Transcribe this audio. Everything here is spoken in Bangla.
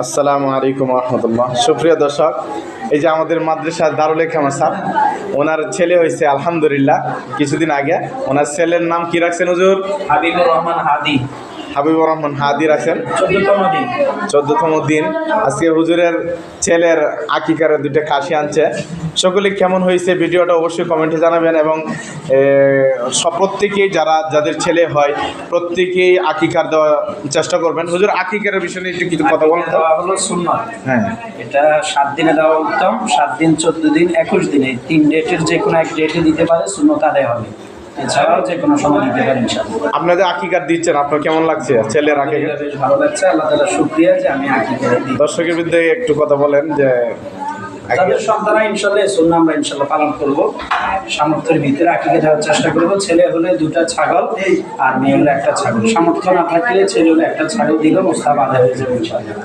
আসসালামু আলাইকুম রহমতুল্লাহ। সুপ্রিয় দর্শক, এই যে আমাদের মাদ্রাসার দারুল ইকরামা স্যার, ওনার ছেলে হয়েছে আলহামদুলিল্লাহ কিছুদিন আগে। ওনার ছেলের নাম কি রাখছেন হুজুর? হাবিবুর রহমান হাদি। হাবিবুর রহমান হাদি রাখছেন 14তম দিন। 14তম দিন। আজকে হুজুরের ছেলের আকিকার দুইটা খাসি আনছে। সকলে কেমন হয়েছে ভিডিওটা অবশ্যই কমেন্টে জানাবেন, এবং প্রত্যেকেই যাদের ছেলে হয় প্রত্যেকেই আকিকার দেওয়ার চেষ্টা করবেন। হুজুর আকিকার বিষয়ে একটু কিছু কথা বলুন। দেওয়া হলো সুন্নাত। হ্যাঁ, এটা 7 দিনে দেওয়া উত্তম। 7 দিন, 14 দিন, 21 দিনে 3 ডেটের যে কোনো এক ডেটে দিতে পারে, সুন্নত আদায় হবে। এছাড়াও যে কোনো সময় দিতে পারে ইনশাআল্লাহ। আপনাদের আকিকার দিচ্ছেন, আপনার কেমন লাগছে ছেলের আকিকা? বেশ ভালো লাগছে। আল্লাহ তাআলা শুকরিয়া যে আমি আকিকা দিই। দর্শকের বিরুদ্ধে একটু কথা বলেন যে তাদের সন্তানরা ইনশাআল্লাহ সুন্নাহ আমরা ইনশাআল্লাহ পালন করব। সামর্থ্যের ভিতরে আকিকা দেওয়ার চেষ্টা করব। ছেলে হলে 2টা ছাগল আর মেয়ে হলে 1টা ছাগল। সামর্থ্য না থাকলে ছেলে হলে 1টা ছাগল দিলেও মুস্তাহাব আদায় হয়ে যাবে ইনশাআল্লাহ।